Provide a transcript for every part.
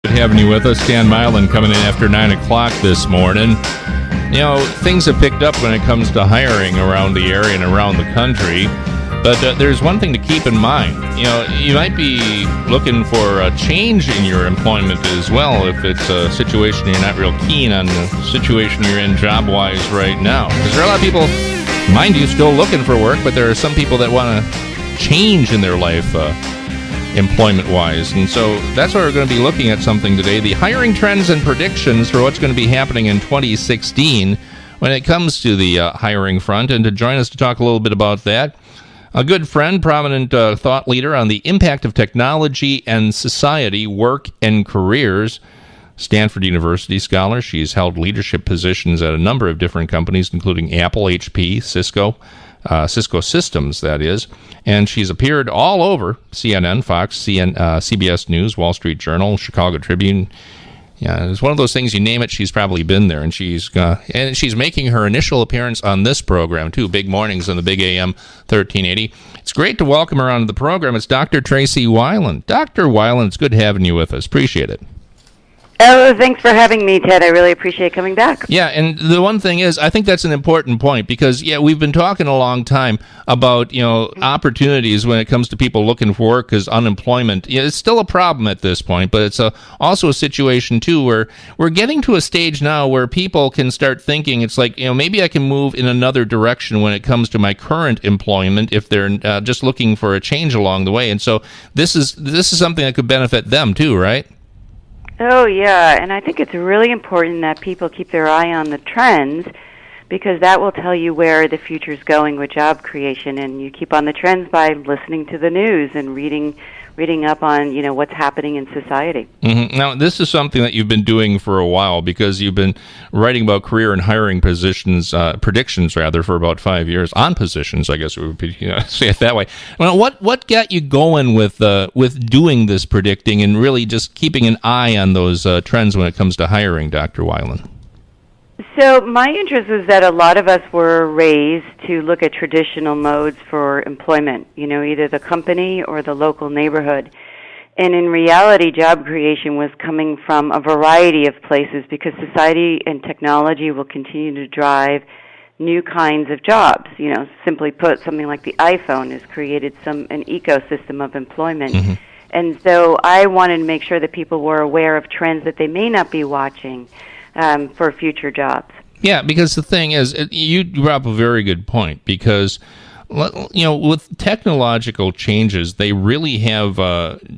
Good having you with us. Dan Wilen coming in after 9 o'clock this morning. You know, things have picked up when it comes to hiring around the area and around the country. But there's one thing to keep in mind. You know, you might be looking for a change in your employment as well if it's a situation you're not real keen on, the situation you're in job-wise right now. Because there are a lot of people, mind you, still looking for work, but there are some people that want to change in their life employment-wise. And so that's why we're going to be looking at something today, the hiring trends and predictions for what's going to be happening in 2016 when it comes to the hiring front. And to join us to talk a little bit about that, a good friend, prominent thought leader on the impact of technology and society, work, and careers, Stanford University scholar. She's held leadership positions at a number of different companies, including Apple, HP, Cisco Systems, that is. And she's appeared all over CNN, Fox, CBS News, Wall Street Journal, Chicago Tribune. Yeah, it's one of those things, you name it, she's probably been there. And she's making her initial appearance on this program, too, Big Mornings on the Big AM 1380. It's great to welcome her onto the program. It's Dr. Tracy Wilen. Dr. Wilen, it's good having you with us. Appreciate it. Oh, thanks for having me, Ted. I really appreciate coming back. Yeah, and the one thing is, I think that's an important point because, yeah, we've been talking a long time about, you know, opportunities when it comes to people looking for work because unemployment, it's still a problem at this point, but it's also a situation, too, where we're getting to a stage now where people can start thinking, it's like, you know, maybe I can move in another direction when it comes to my current employment if they're just looking for a change along the way. And so this is something that could benefit them, too, right? Oh, yeah, and I think it's really important that people keep their eye on the trends because that will tell you where the future's going with job creation, and you keep on the trends by listening to the news and reading up on, you know, what's happening in society. Mm-hmm. Now, this is something that you've been doing for a while because you've been writing about career and hiring predictions for about 5 years on positions, I guess it would be, say it that way. Well, what got you going with doing this predicting and really just keeping an eye on those trends when it comes to hiring, Dr. Wilen? So my interest was that a lot of us were raised to look at traditional modes for employment, you know, either the company or the local neighborhood. And in reality, job creation was coming from a variety of places because society and technology will continue to drive new kinds of jobs. You know, simply put, something like the iPhone has created an ecosystem of employment. Mm-hmm. And so I wanted to make sure that people were aware of trends that they may not be watching for future jobs. Yeah, because the thing is, you brought up a very good point, because, you know, with technological changes, they really have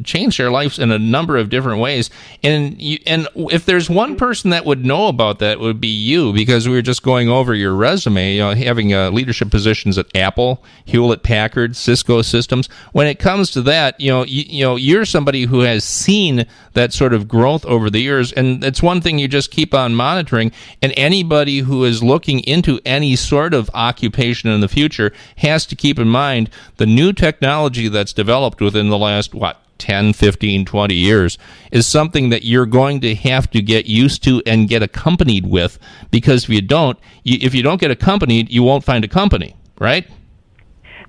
changed our lives in a number of different ways. And if there's one person that would know about that, it would be you, because we were just going over your resume, you know, having leadership positions at Apple, Hewlett-Packard, Cisco Systems. When it comes to that, you're somebody who has seen that sort of growth over the years, and it's one thing you just keep on monitoring. And anybody who is looking into any sort of occupation in the future has to keep in mind the new technology that's developed within the last, 10, 15, 20 years is something that you're going to have to get used to and get accompanied with, because if you don't get accompanied, you won't find a company, right?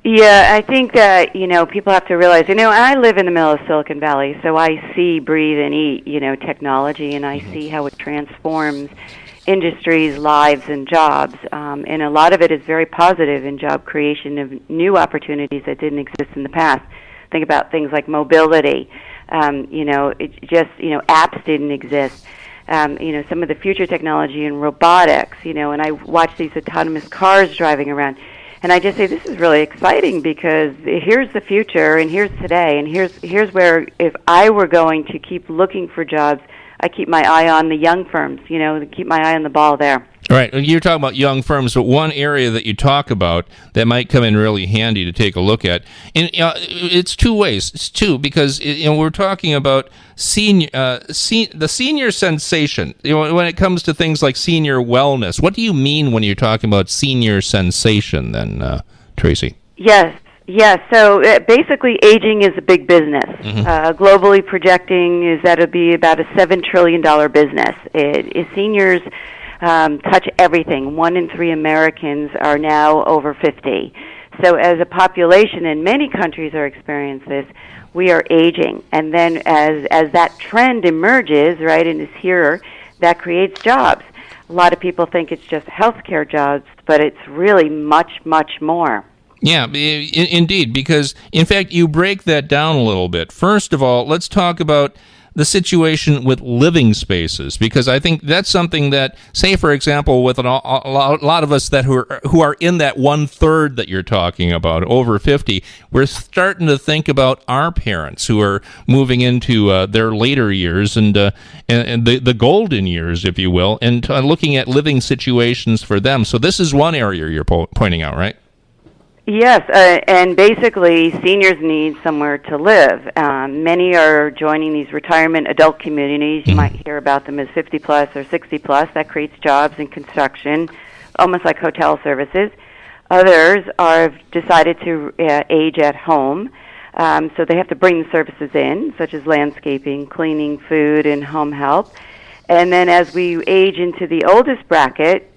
Yeah, I think that, you know, people have to realize, you know, I live in the middle of Silicon Valley, so I see, breathe, and eat, you know, technology, and I see how it transforms industries, lives, and jobs. And a lot of it is very positive in job creation of new opportunities that didn't exist in the past. Think about things like mobility. Apps didn't exist. Some of the future technology in robotics, and I watch these autonomous cars driving around. And I just say, this is really exciting, because here's the future, and here's today, and here's where, if I were going to keep looking for jobs, I keep my eye on the young firms, keep my eye on the ball there. All right, you're talking about young firms, but one area that you talk about that might come in really handy to take a look at, and it's two ways. It's two, because we're talking about the senior sensation. When it comes to things like senior wellness, what do you mean when you're talking about senior sensation, then, Tracy? Yes. So basically, aging is a big business. Mm-hmm. Globally projecting is that it'll be about a $7 trillion business. Seniors touch everything. 1 in 3 Americans are now over 50. So as a population, and many countries are experiencing this, we are aging. And then as that trend emerges, right, and is here, that creates jobs. A lot of people think it's just healthcare jobs, but it's really much, much more. Yeah, indeed, because, in fact, you break that down a little bit. First of all, let's talk about the situation with living spaces, because I think that's something that, say, for example, with a lot of us that who are in that 1/3 that you're talking about, over 50, we're starting to think about our parents who are moving into their later years and the golden years, if you will, and looking at living situations for them. So this is one area you're pointing out, right? Yes, and basically seniors need somewhere to live. Many are joining these retirement adult communities. You might hear about them as 50 plus or 60 plus. That creates jobs in construction, almost like hotel services. Others have decided to age at home, so they have to bring the services in, such as landscaping, cleaning, food, and home help. And then as we age into the oldest bracket,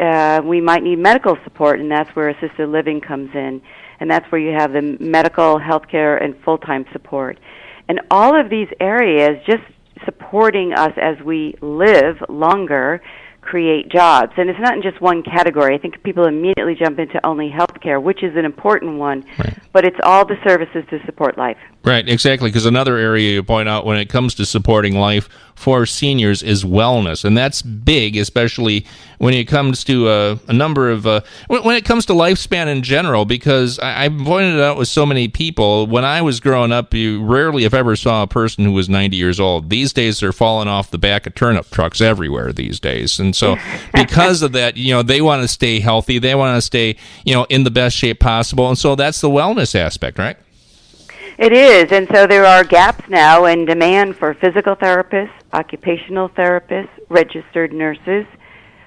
we might need medical support, and that's where assisted living comes in. And that's where you have the medical, healthcare, and full-time support. And all of these areas, just supporting us as we live longer, create jobs. And it's not in just one category. I think people immediately jump into only healthcare, which is an important one, right. But it's all the services to support life. Right, exactly, because another area you point out when it comes to supporting life for seniors is wellness, and that's big, especially when it comes to a number of when it comes to lifespan in general, because I pointed it out with so many people. When I was growing up, you rarely, if ever, saw a person who was 90 years old. These days, they're falling off the back of turnip trucks everywhere these days, and so because of that, they want to stay healthy, they want to stay, in the best shape possible, and so that's the wellness aspect, right? It is, and so there are gaps now in demand for physical therapists, occupational therapists, registered nurses,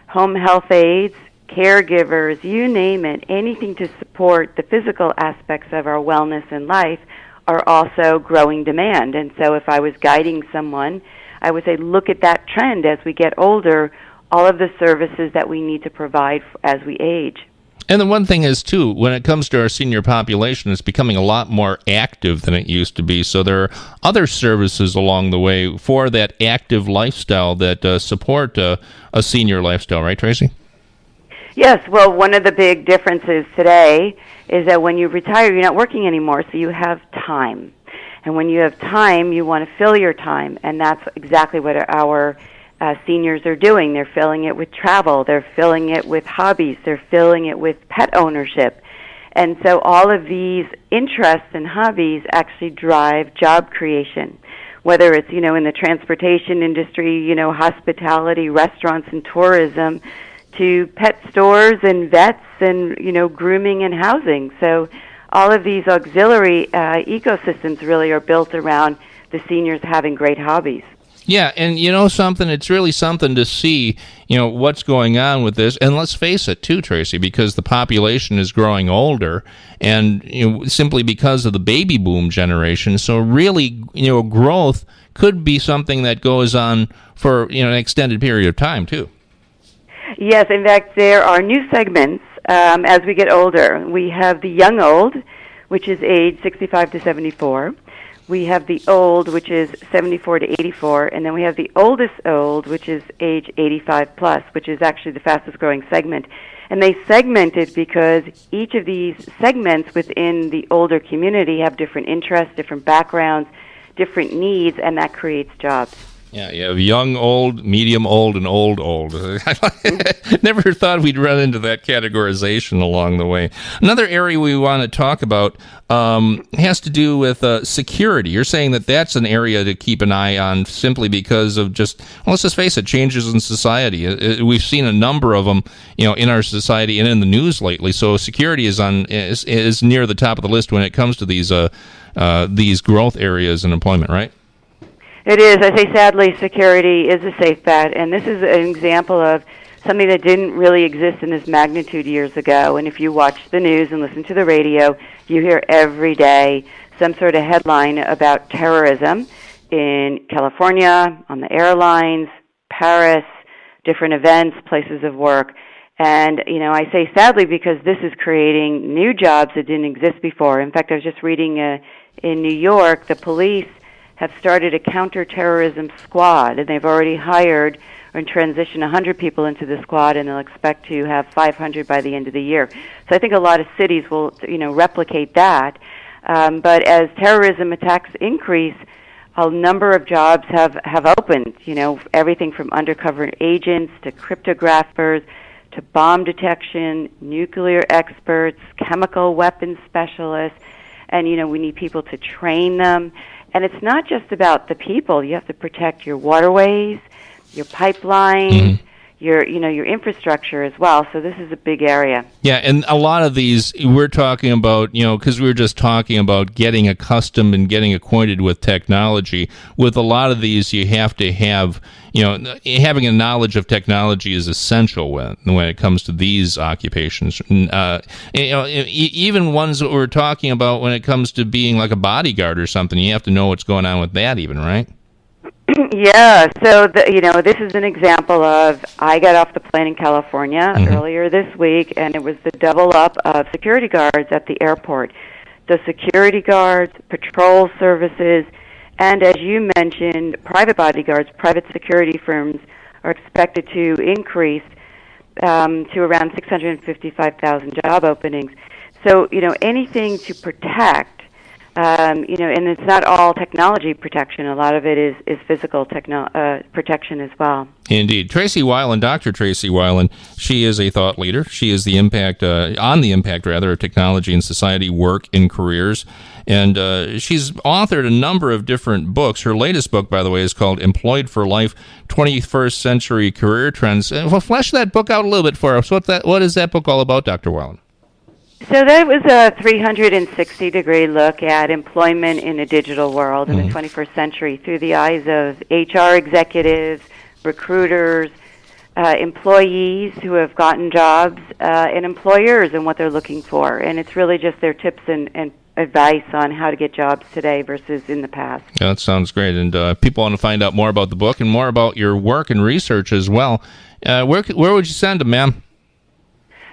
home health aides, caregivers, you name it. Anything to support the physical aspects of our wellness and life are also growing demand. And so if I was guiding someone, I would say look at that trend as we get older, all of the services that we need to provide as we age. And the one thing is, too, when it comes to our senior population, it's becoming a lot more active than it used to be. So there are other services along the way for that active lifestyle that support a senior lifestyle, right, Tracy? Yes. Well, one of the big differences today is that when you retire, you're not working anymore, so you have time. And when you have time, you want to fill your time, and that's exactly what our seniors are doing. They're filling it with travel. They're filling it with hobbies. They're filling it with pet ownership. And so all of these interests and hobbies actually drive job creation, whether it's, in the transportation industry, hospitality, restaurants and tourism, to pet stores and vets and, grooming and housing. So all of these auxiliary ecosystems really are built around the seniors having great hobbies. Yeah, and something, it's really something to see, what's going on with this. And let's face it, too, Tracy, because the population is growing older and, simply because of the baby boom generation. So really, growth could be something that goes on for, an extended period of time, too. Yes, in fact, there are new segments as we get older. We have the young old, which is age 65 to 74. We have the old, which is 74 to 84, and then we have the oldest old, which is age 85 plus, which is actually the fastest growing segment. And they segment it because each of these segments within the older community have different interests, different backgrounds, different needs, and that creates jobs. Yeah, you have young, old, medium, old, and old. Never thought we'd run into that categorization along the way. Another area we want to talk about has to do with security. You're saying that that's an area to keep an eye on simply because of let's just face it, changes in society. We've seen a number of them, in our society and in the news lately. So security is near the top of the list when it comes to these growth areas in employment, right? It is. I say sadly, security is a safe bet, and this is an example of something that didn't really exist in this magnitude years ago. And if you watch the news and listen to the radio, you hear every day some sort of headline about terrorism in California, on the airlines, Paris, different events, places of work. And, I say sadly because this is creating new jobs that didn't exist before. In fact, I was just reading a in New York, the police have started a counterterrorism squad, and they've already hired and transitioned 100 people into the squad, and they'll expect to have 500 by the end of the year. So I think a lot of cities will, replicate that. But as terrorism attacks increase, a number of jobs have opened, everything from undercover agents to cryptographers to bomb detection, nuclear experts, chemical weapons specialists, and, we need people to train them. And it's not just about the people. You have to protect your waterways, your pipelines, your infrastructure as well. So this is a big area. Yeah, and a lot of these we're talking about, because we were just talking about getting accustomed and getting acquainted with technology. With a lot of these, you have to have, having a knowledge of technology is essential when it comes to these occupations. Even ones that we're talking about when it comes to being like a bodyguard or something, you have to know what's going on with that even, right? Yeah, so this is an example of, I got off the plane in California earlier this week, and it was the double up of security guards at the airport. The security guards, patrol services, and as you mentioned, private bodyguards, private security firms are expected to increase to around 655,000 job openings. So, anything to protect, and it's not all technology protection. A lot of it is physical protection as well. Indeed. Tracy Wilen, Dr. Tracy Wilen, she is a thought leader. She is the impact of technology in society, work, and careers. And she's authored a number of different books. Her latest book, by the way, is called Employed for Life, 21st Century Career Trends. Well, flesh that book out a little bit for us. What is that book all about, Dr. Wilen? So that was a 360-degree look at employment in a digital world in the 21st century through the eyes of HR executives, recruiters, employees who have gotten jobs, and employers and what they're looking for. And it's really just their tips and advice on how to get jobs today versus in the past. Yeah, that sounds great. And people want to find out more about the book and more about your work and research as well. Where would you send them, ma'am?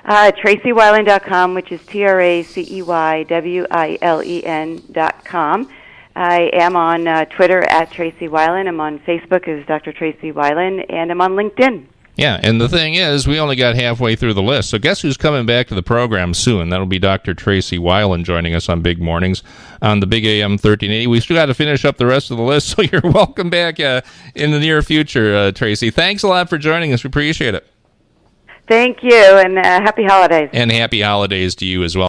TracyWilen.com, which is TracyWilen.com. I am on Twitter at Tracy Wilen. I'm on Facebook as Dr. Tracy Wilen, and I'm on LinkedIn. Yeah, and the thing is, we only got halfway through the list, so guess who's coming back to the program soon? That'll be Dr. Tracy Wilen joining us on Big Mornings on the Big AM 1380. We still got to finish up the rest of the list, so you're welcome back in the near future, Tracy. Thanks a lot for joining us. We appreciate it. Thank you, and happy holidays. And happy holidays to you as well.